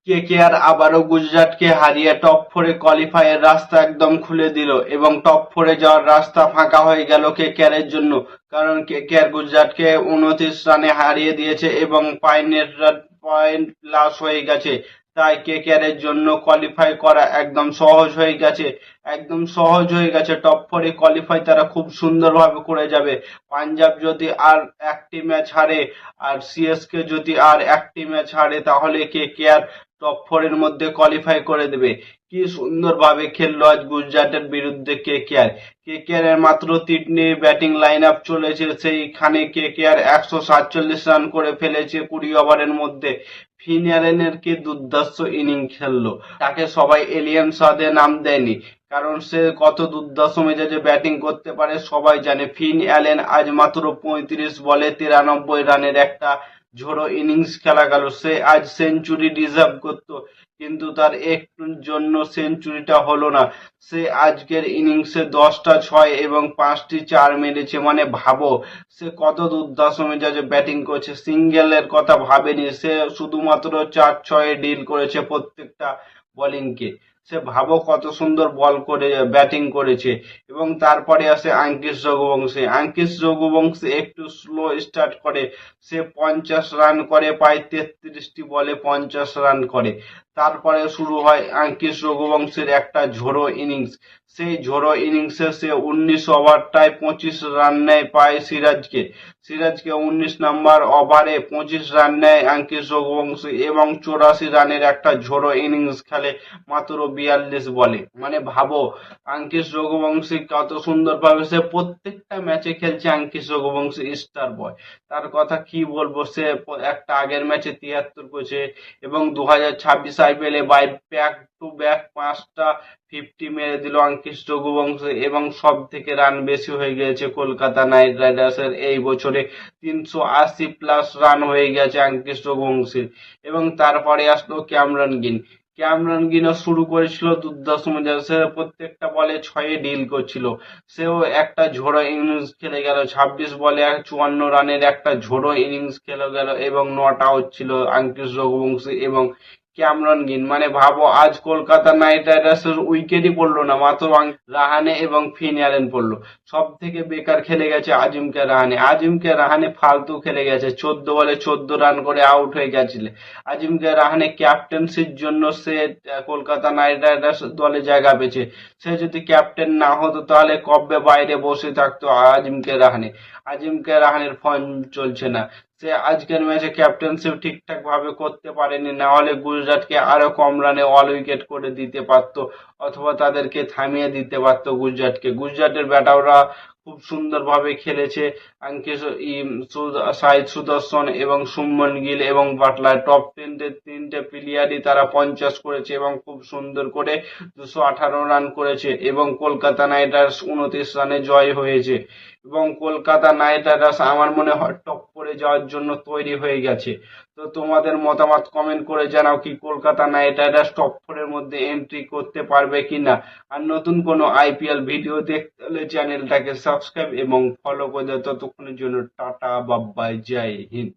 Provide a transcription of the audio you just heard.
KKR আবারও গুজরাটকে হারিয়ে top ফোরে কোয়ালিফাইয়ের রাস্তা একদম খুলে দিল এবং টপ ফোরে যাওয়ার রাস্তা ফাঁকা হয়ে গেল কেকেআর এর জন্য। কারণ কেকেআর গুজরাটকে 29 রানে হারিয়ে দিয়েছে এবং পয়েন্ট লাস হয়ে গেছে। তাই কেকেআর এর জন্য কোয়ালিফাই করা একদম সহজ হয়ে গেছে। একদম সহজ হয়ে গেছে, টপ ফোরে কোয়ালিফাই তারা খুব সুন্দরভাবে করে যাবে। পাঞ্জাব যদি আর একটি ম্যাচ হারে আর সিএসকে যদি আর একটি ম্যাচ হারে তাহলে কেকেআর টপ ফোরের মধ্যে কোয়ালিফাই করে দেবে। কি সুন্দরভাবে খেললো আজ গুজরাটের বিরুদ্ধে কেকেআর। কেকেআর এর মাত্র তিনটি ব্যাটিং লাইন আপ চলেছে, সেইখানে কেকেআর 147 রান করে ফেলেছে 20 ওভারের মধ্যে। ফিন অ্যালেনের কি দুর্ধর্ষ ইনিংস খেললো, তাকে সবাই এলিয়ান শাহ দিয়ে নাম দেয়নি, কারণ সে কত দুর্ধর্ষ মেজাজে ব্যাটিং করতে পারে সবাই জানে। ফিন অ্যালেন আজ মাত্র 35 বলে 93 রানের একটা ঝোড়ো ইনিংস খেলা গেল। সে আজ সেঞ্চুরি ডিজার্ভ করতো, কিন্তু তার একটুর জন্য সেঞ্চুরিটা হলো না। সে আজকের ইনিংসে 10টা 6 এবং 5টি 4 মেরেছে, মানে ভাবো সে কত দুর্ধর্ষ মেজাজে ব্যাটিং করছে। সিঙ্গেলের কথা ভাবেনি, সে শুধুমাত্র 4-6 ডিল করেছে প্রত্যেকটা বোলিংকে। সে ভাবো কত সুন্দর বল করে ব্যাটিং করেছে। এবং তারপরে আসে আঙ্কিশ রঘুবংশী। আঙ্কিশ রঘুবংশী একটু স্লো স্টার্ট করে, সে 50 রান করে, প্রায় 33টি বলে 50 রান করে। তারপরে শুরু হয় আঙ্কিশ রঘুবংশীর একটা ঝোড়ো ইনিংস। সেই ঝোড়ো ইনিংসে সে 19 ওভারটায় 25 রান নেয় পায় সিরাজকে। সিরাজকে 19 নম্বর ওভারে 25 রান নেয় আঙ্কিশ রঘুবংশী এবং 84 রানের একটা ঝোড়ো ইনিংস খেলে মাত্র 42 বলে। মানে ভাবো আঙ্কিশ রঘুবংশী কত সুন্দরভাবে সে প্রত্যেকটা ম্যাচে খেলছে। আঙ্কিশ রঘুবংশী স্টার বয়, তার কথা কি বলবো। সে একটা আগের ম্যাচে 73 করেছে এবং 2026 আইপিএলে ব্যাক টু ব্যাক 5টা 50 মেরে দিল আঙ্কিশ রঘুবংশী এবং সব থেকে রান বেশি হয়ে গেছে কলকাতা নাইট রাইডার্সের এই বছরে। 380+ রান হয়ে গেছে আঙ্কিশ রঘুবংশীর। এবং তারপরে আসলো ক্যামরন গ্রিন। ক্যামরন গ্রিনও শুরু করেছিল দুর্ধর্ষ মেজাজে, সে প্রত্যেকটা বলে 6 ডিল করছিল। সেও একটা ঝোড়ো ইনিংস খেলে গেল, 26 বলে 54 রানের একটা ঝোড়ো ইনিংস খেলে গেল এবং 9টা আউট ছিল আঙ্কিশ রঘুবংশী এবং ক্যামরন গ্রিন। মানে ভাবো আজ কলকাতা নাইট রাইডার্সের উইকেটই পড়লো না, মাত্র রাহানে এবং ফিন অ্যালেন পড়লো। সব থেকে বেকার খেলে গেছে আজিমকে রাহানে। আজিমকে রাহানে ফালতু খেলে গেছে, 14 বলে 14 রান করে আউট হয়ে গেছিল। আজিমকে রাহানে ক্যাপ্টেন্সির জন্য সে কলকাতা নাইট রাইডার্স দলে জায়গা পেয়েছে। সে যদি ক্যাপ্টেন না হতো তাহলে কবে বাইরে বসে থাকতো আজিমকে রাহানে। আজিমকে রাহানের ফর্ম চলছে না, সে আজকের ম্যাচে ক্যাপ্টেনশিপ ঠিকঠাক ভাবে করতে পারেনি, না হলে গুজরাটকে আরো কম রানে অল উইকেট করে দিতে পারতো অথবা তাদেরকে থামিয়ে দিতে পারতো গুজরাটকে। গুজরাটের ব্যাটাররা খুব সুন্দরভাবে খেলেছে। আঙ্কিশ সাইদ সুদর্শন এবং শুভমন গিল এবং বাটলার টপ 10 প্লেয়ারই তারা 50 করেছে এবং খুব সুন্দর করে 218 রান করেছে এবং কলকাতা নাইট রাইডার্স 29 রানে জয় হয়েছে। এবং কলকাতা নাইট রাইডার্স আমার মনে হয় টপ করে যাওয়ার জন্য তৈরি হয়ে গেছে। তো তোমাদের মতামত কমেন্ট করে জানাও, কি কলকাতা নাইট রাইডার্স টপ 4 এর মধ্যে এন্ট্রি করতে পারবে কিনা। আর নতুন কোনো আইপিএল ভিডিও দেখতে হলে চ্যানেলটাকে সাবস্ক্রাইব এবং ফলো করে দাও। ততক্ষণের জন্য টাটা, বাই বাই, জয় হিন্দ।